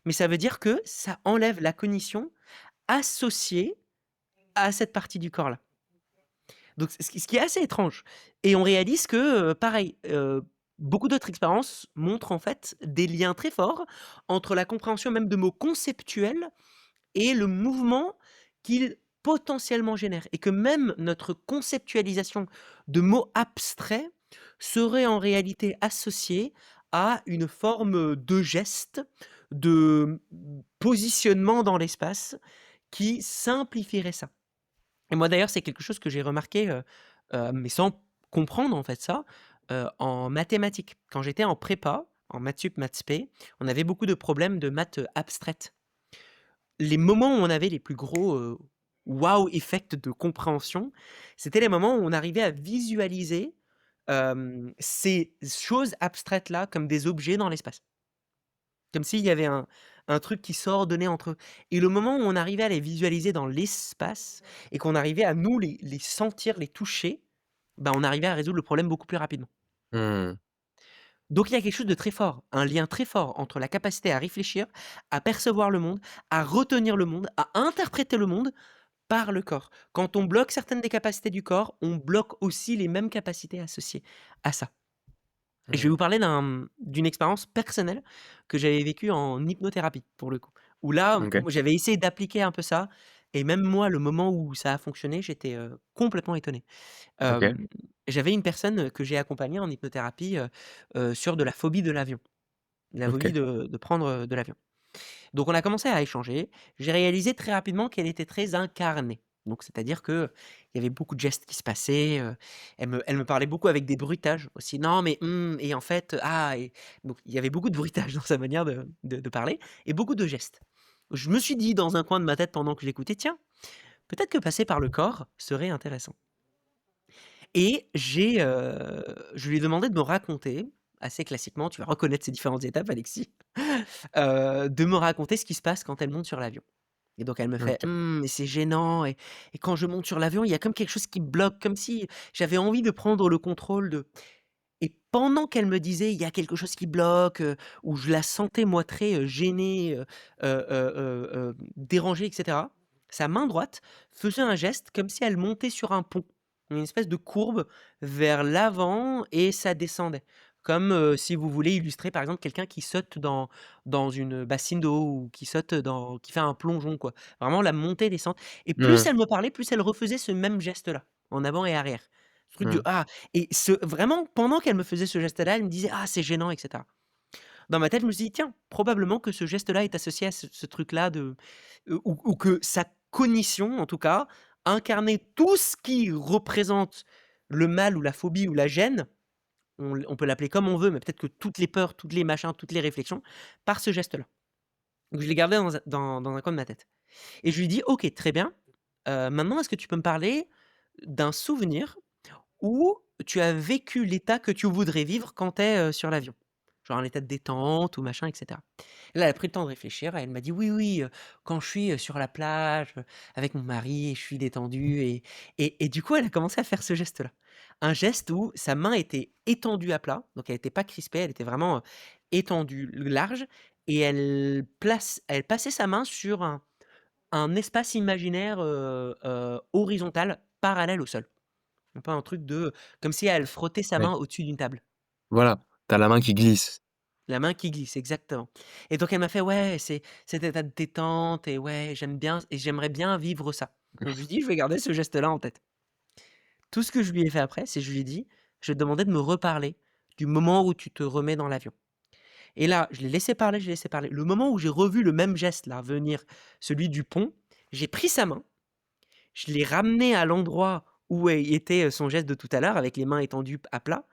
mais ça veut dire que ça enlève la cognition associée à cette partie du corps-là. Donc ce qui est assez étrange, et on réalise que, pareil, beaucoup d'autres expériences montrent en fait des liens très forts entre la compréhension même de mots conceptuels et le mouvement qu'ils potentiellement génèrent, et que même notre conceptualisation de mots abstraits serait en réalité associée à une forme, de geste, de, positionnement dans l'espace qui simplifierait ça. Et moi d'ailleurs, c'est quelque chose que j'ai remarqué, mais sans comprendre en fait ça, en mathématiques. Quand j'étais en prépa, en maths sup, maths spé, on avait beaucoup de problèmes de maths, abstraites. Les moments où on avait les plus gros, wow effect de compréhension, c'était les moments où on arrivait à visualiser, ces choses abstraites-là comme des objets dans l'espace. Comme s'il y avait un truc qui s'ordonnait entre eux, et le moment où on arrivait à les visualiser dans l'espace et qu'on arrivait à nous les sentir, les toucher, bah, on arrivait à résoudre le problème beaucoup plus rapidement. Mmh. Donc il y a quelque chose de très fort, un lien très fort entre la capacité à réfléchir, à percevoir le monde, à retenir le monde, à interpréter le monde par le corps. Quand on bloque certaines des capacités du corps, on bloque aussi les mêmes capacités associées à ça. Et je vais Mmh. vous parler d'une expérience personnelle que j'avais vécue en hypnothérapie, pour le coup. Où là, OK, j'avais essayé d'appliquer un peu ça, et même moi, le moment où ça a fonctionné, j'étais, complètement étonné. OK, J'avais une personne que j'ai accompagnée en hypnothérapie, sur de la phobie de l'avion, la phobie OK. de prendre, de l'avion. Donc on a commencé à échanger. J'ai réalisé très rapidement qu'elle était très incarnée. Donc c'est-à-dire qu'il y avait beaucoup de gestes qui se passaient, elle me parlait beaucoup avec des bruitages aussi. «Non mais et en fait, ah» et donc il y avait beaucoup de bruitages dans sa manière de parler, et beaucoup de gestes. Je me suis dit dans un coin de ma tête pendant que j'écoutais: «Tiens, peut-être que passer par le corps serait intéressant», et je lui ai demandé de me raconter, assez classiquement, tu vas reconnaître ces différentes étapes Alexis, de me raconter ce qui se passe quand elle monte sur l'avion. Et donc elle me fait: OK. Mais c'est gênant, et quand je monte sur l'avion, il y a comme quelque chose qui bloque, comme si j'avais envie de prendre le contrôle de». Et pendant qu'elle me disait: «Il y a quelque chose qui bloque», où je la sentais moi très, gênée, dérangée et cetera, sa main droite faisait un geste comme si elle montait sur un pont. Une espèce de courbe vers l'avant, et ça descendait. Comme, si vous voulez illustrer par exemple quelqu'un qui saute dans une bassine d'eau, ou qui fait un plongeon quoi. Vraiment la montée-descente, et plus Mmh. elle me parlait, plus elle refaisait ce même geste-là, en avant et arrière. Ce truc de: Mmh. «Ah», et vraiment pendant qu'elle me faisait ce geste-là, elle me disait: «Ah, c'est gênant» et cetera. Dans ma tête, je me suis dit: «Tiens, probablement que ce geste-là est associé à ce truc-là de, ou que sa cognition, en tout cas, incarnait tout ce qui représente le mal ou la phobie ou la gêne». On peut l'appeler comme on veut, mais peut-être que toutes les peurs, toutes les machins, toutes les réflexions, par ce geste-là. Donc je l'ai gardé dans un coin de ma tête, et je lui dis: «OK, très bien, maintenant est-ce que tu peux me parler d'un souvenir où tu as vécu l'état que tu voudrais vivre quand tu es, sur l'avion?» genre un état de détente ou machin et cetera. Là, elle a pris le temps de réfléchir et elle m'a dit: «Oui, oui, quand je suis, sur la plage, avec mon mari et je suis détendue» et du coup, elle a commencé à faire ce geste-là. Un geste où sa main était étendue à plat, donc elle était pas crispée, elle était vraiment, étendue, large et elle passait sa main sur un espace imaginaire, horizontal, parallèle au sol. Un peu un truc de comme si elle frottait sa Ouais. main au-dessus d'une table. Voilà, tu as la main qui glisse. La main qui glisse, exactement. Et donc elle m'a fait: «Ouais, c'est cet état de détente et ouais, j'aime bien et j'aimerais bien vivre ça». Donc je lui ai dit: «Je vais garder ce geste-là en tête». Tout ce que je lui ai fait après, c'est je lui ai dit: «Je vais te demander de me reparler du moment où tu te remets dans l'avion». Et là, je l'ai laissé parler, je l'ai laissé parler. Le moment où j'ai revu le même geste là venir, celui du pont, j'ai pris sa main, je l'ai ramené à l'endroit où était, son geste de tout à l'heure avec les mains étendues à plat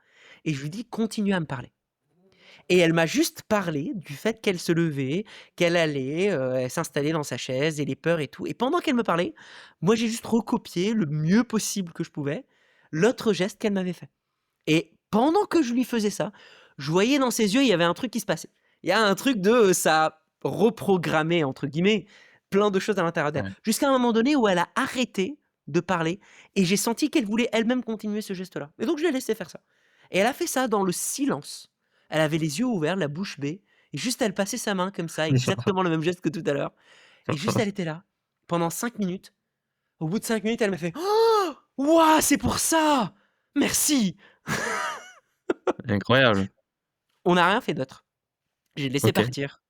et je lui dis: «Continue à me parler». Et elle m'a juste parlé du fait qu'elle se levait, qu'elle allait, s'installer dans sa chaise et les peurs et tout et pendant qu'elle me parlait, moi j'ai juste recopié le mieux possible que je pouvais, l'autre geste qu'elle m'avait fait et pendant que je lui faisais ça, je voyais dans ses yeux, il y avait un truc qui se passait. Il y a un truc de, ça «reprogrammait» entre guillemets, plein de choses à l'intérieur d'elle. Ouais. Jusqu'à un moment donné où elle a arrêté de parler et j'ai senti qu'elle voulait elle-même continuer ce geste-là et donc je l'ai laissée faire ça et elle a fait ça dans le silence. Elle avait les yeux ouverts, la bouche bée et juste elle passait sa main comme ça, exactement le même geste que tout à l'heure et juste elle était là pendant 5 minutes. Au bout de 5 minutes, elle m'a fait: «Oh! Waouh, c'est pour ça! Merci!» Incroyable. On n'a rien fait d'autre. J'ai laissé OK, partir.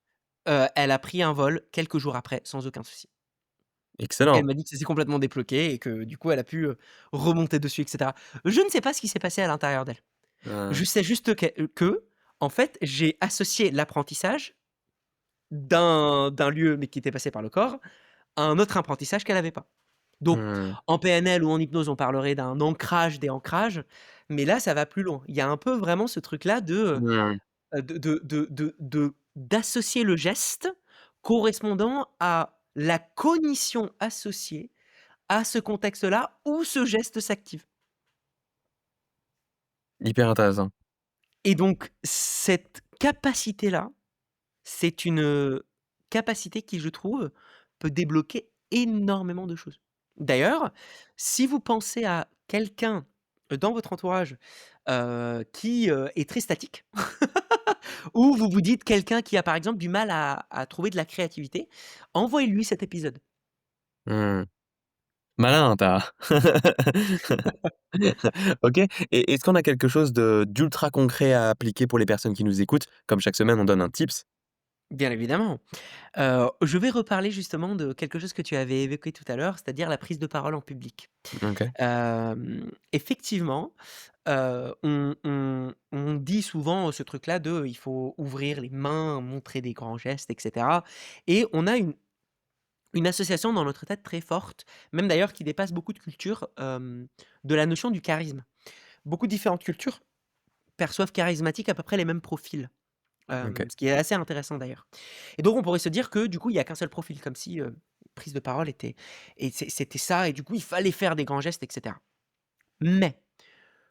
Elle a pris un vol quelques jours après sans aucun souci. Elle excellent. m'a dit que ça s'est complètement débloqué et que du coup elle a pu, remonter dessus et cetera. Je ne sais pas ce qui s'est passé à l'intérieur d'elle. Heu, Je sais juste que, en fait, j'ai associé l'apprentissage d'un lieu, mais qui était passé par le corps, à un autre apprentissage qu'elle avait pas. Donc mmh, en PNL ou en hypnose, on parlerait d'un ancrage, déancrage, mais là ça va plus loin. Il y a un peu vraiment ce truc-là mmh, d'associer le geste correspondant à la cognition associée à ce contexte-là où ce geste s'active. hyper intéressant. Et donc cette capacité-là, c'est une, capacité qui, je trouve, peut débloquer énormément de choses. D'ailleurs, si vous pensez à quelqu'un, dans votre entourage, qui, est très statique ou vous vous dites quelqu'un qui a, par exemple, du mal à trouver de la créativité, envoyez-lui cet épisode. Mmh. Malin, tu OK, et est-ce qu'on a quelque chose d'ultra concret à appliquer pour les personnes qui nous écoutent? Comme chaque semaine, on donne un tips. Bien évidemment. Je vais reparler justement de quelque chose que tu avais évoqué tout à l'heure, c'est-à-dire la prise de parole en public. OK, Effectivement, on dit souvent ce truc-là de, il faut ouvrir les mains, montrer des grands gestes et cetera et on a une association dans notre tête très forte, même d'ailleurs qui dépasse beaucoup de cultures, de la notion du charisme. Beaucoup de différentes cultures perçoivent charismatique à peu près les mêmes profils, OK. ce qui est assez intéressant d'ailleurs. Et donc on pourrait se dire que du coup, il y a qu'un seul profil, comme si, prise de parole était et c'était ça et du coup, il fallait faire des grands gestes et cetera. Mais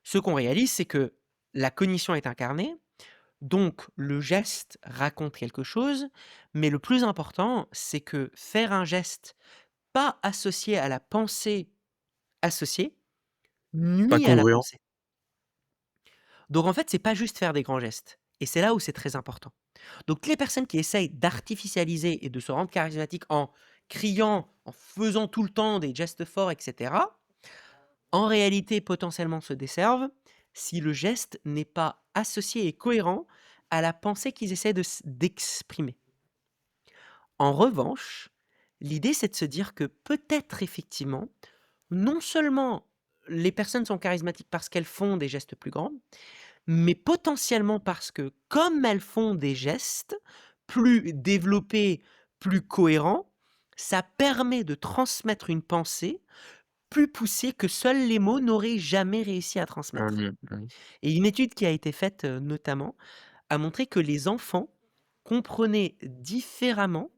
ce qu'on réalise, c'est que la cognition est incarnée, donc le geste raconte quelque chose, mais le plus important, c'est que faire un geste pas associé à la pensée associée, Pas nuit à la congruent? pensée. Donc en fait, c'est pas juste faire des grands gestes et c'est là où c'est très important. Donc les personnes qui essayent d'artificialiser et de se rendre charismatiques en criant, en faisant tout le temps des gestes forts et cetera, en réalité, potentiellement se desservent si le geste n'est pas associé et cohérent à la pensée qu'ils essaient d'exprimer. En revanche, l'idée, c'est de se dire que peut-être effectivement, non seulement les personnes sont charismatiques parce qu'elles font des gestes plus grands, mais potentiellement parce que comme elles font des gestes plus développés, plus cohérents, ça permet de transmettre une pensée plus poussée que seuls les mots n'auraient jamais réussi à transmettre. Mmh, mmh. Et une étude qui a été faite, notamment, a montré que les enfants comprenaient différemment,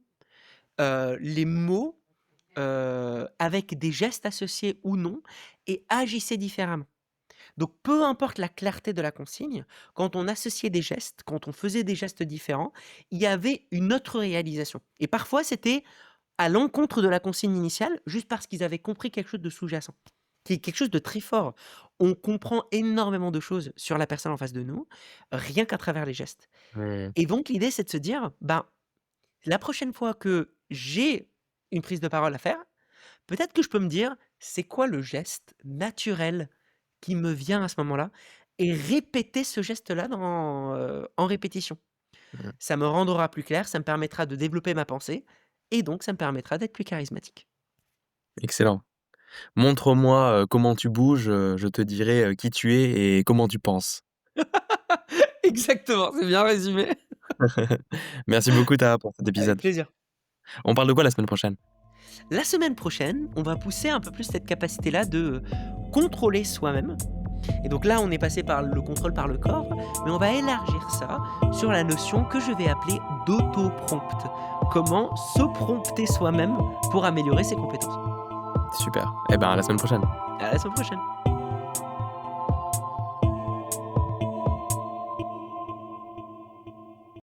les mots, avec des gestes associés ou non et agissaient différemment. Donc peu importe la clarté de la consigne, quand on associait des gestes, quand on faisait des gestes différents, il y avait une autre réalisation et parfois c'était à l'encontre de la consigne initiale, juste parce qu'ils avaient compris quelque chose de sous-jacent, qui est quelque chose de très fort. On comprend énormément de choses sur la personne en face de nous, rien qu'à travers les gestes Mmh. et donc l'idée, c'est de se dire: «Ben, la prochaine fois que j'ai une prise de parole à faire, peut-être que je peux me dire: "C'est quoi le geste naturel qui me vient à ce moment-là?" et répéter ce geste-là en répétition. Mmh. Ça me rendra plus clair, ça me permettra de développer ma pensée et donc ça me permettra d'être plus charismatique. Excellent. Montre-moi, comment tu bouges, je te dirai, qui tu es et comment tu penses. Exactement, c'est bien résumé. Merci beaucoup Tara pour cet Avec épisode. plaisir. On parle de quoi la semaine prochaine? La semaine prochaine, on va pousser un peu plus cette capacité-là de contrôler soi-même et donc là, on est passé par le contrôle par le corps, mais on va élargir ça sur la notion que je vais appeler d'auto-prompt. Comment se prompter soi-même pour améliorer ses compétences. Super. Eh ben, à la semaine prochaine. À la semaine prochaine.